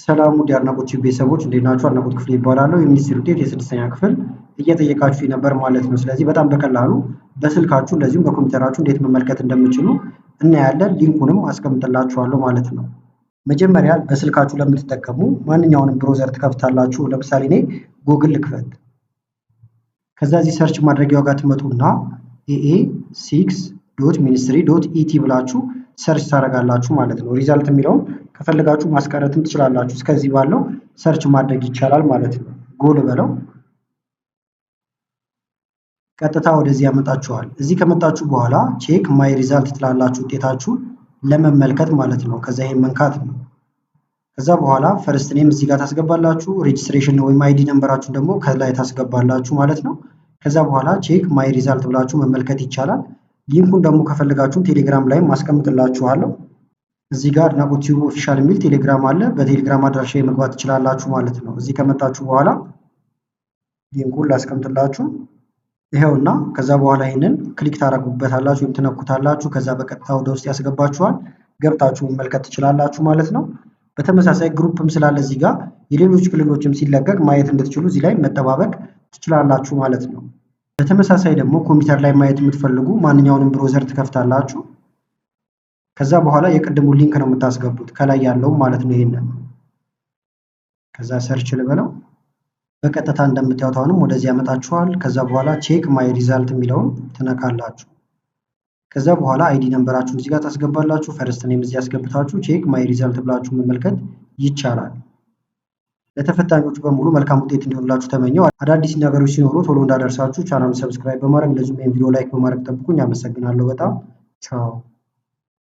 ሰላም ውድ የአድናቆት ቲዩብ ቤተሰቦች እንዴት ናችሁ? አድናቆት ክፍሌ ይባላለሁ። የሚኒስትሪ ውጤት የስድስተኛ ክፍል እየጠየቃችሁ ነበር ማለት ነው። ስለዚህ በጣም በቀላሉ በስልካችሁ እንደዚሁም በኮምፒውተራችሁ እንዴት መመልከት እንደምትችሉ እናያለን። ሊንኩንም አስቀምጥላችኋለሁ ማለት ነው። መጀመሪያ በስልካችሁ ለምትጠቀሙ ማንኛውንም ብሮዘር ትከፍታላችሁ። ለምሳሌ እኔ ጉግል ልክፈት። ከዛ እዚህ ሰርች ማድረጊያው ጋር ትመጡና aa6.ministry.et ብላችሁ ሰርች ታደርጋላችሁ ማለት ነው። ሪዛልት የሚለውን ከፈለጋችሁ ማስቀረትም ትችላላችሁ። እስከዚህ ባለው ሰርች ማድረግ ይቻላል ማለት ነው። ጎል በለው ቀጥታ ወደዚህ ያመጣችኋል። እዚህ ከመጣችሁ በኋላ ቼክ ማይ ሪዛልት ትላላችሁ ውጤታችሁን ለመመልከት ማለት ነው። ከዛ ይሄን መንካት ነው። ከዛ በኋላ ፈርስት ኔም እዚህ ጋር ታስገባላችሁ። ሬጅስትሬሽን ወይም አይዲ ነምበራችሁን ደግሞ ከላይ ታስገባላችሁ ማለት ነው። ከዛ በኋላ ቼክ ማይ ሪዛልት ብላችሁ መመልከት ይቻላል። ሊንኩን ደግሞ ከፈለጋችሁ ቴሌግራም ላይ ማስቀምጥላችኋለሁ። እዚህ ጋር አድናቆት ቲዩብ ኦፊሻል የሚል ቴሌግራም አለ። በቴሌግራም አድራሻ መግባት ትችላላችሁ ማለት ነው። እዚህ ከመጣችሁ በኋላ ሊንኩን ላስቀምጥላችሁ ይሄውና። ከዛ በኋላ ይሄንን ክሊክ ታደርጉበታላችሁ ወይም ትነኩታላችሁ። ከዛ በቀጥታ ወደ ውስጥ ያስገባችኋል። ገብታችሁ መመልከት ትችላላችሁ ማለት ነው። በተመሳሳይ ግሩፕም ስላለ እዚህ ጋር የሌሎች ክልሎችም ሲለቀቅ ማየት እንድትችሉ እዚህ ላይ መጠባበቅ ትችላላችሁ ማለት ነው። በተመሳሳይ ደግሞ ኮምፒውተር ላይ ማየት የምትፈልጉ ማንኛውንም ብሮዘር ትከፍታላችሁ። ከዛ በኋላ የቅድሙን ሊንክ ነው የምታስገቡት ከላይ ያለው ማለት ነው። ይሄንን ከዛ ሰርች ልበለው በቀጥታ እንደምታዩት አሁንም ወደዚህ ያመጣችኋል። ከዛ በኋላ ቼክ ማይ ሪዛልት የሚለውን ትነካላችሁ። ከዛ በኋላ አይዲ ነምበራችሁን እዚህ ጋር ታስገባላችሁ። ፈርስት ኔም እዚህ ያስገብታችሁ ቼክ ማይ ሪዛልት ብላችሁ መመልከት ይቻላል። ለተፈታኞቹ በሙሉ መልካም ውጤት እንዲሆንላችሁ ተመኘው። አዳዲስ ነገሮች ሲኖሩ ቶሎ እንዳደርሳችሁ ቻናሉን ሰብስክራይብ በማድረግ እንደዚሁም ቪዲዮ ላይክ በማድረግ ጠብቁኝ። አመሰግናለሁ በጣም ቻው።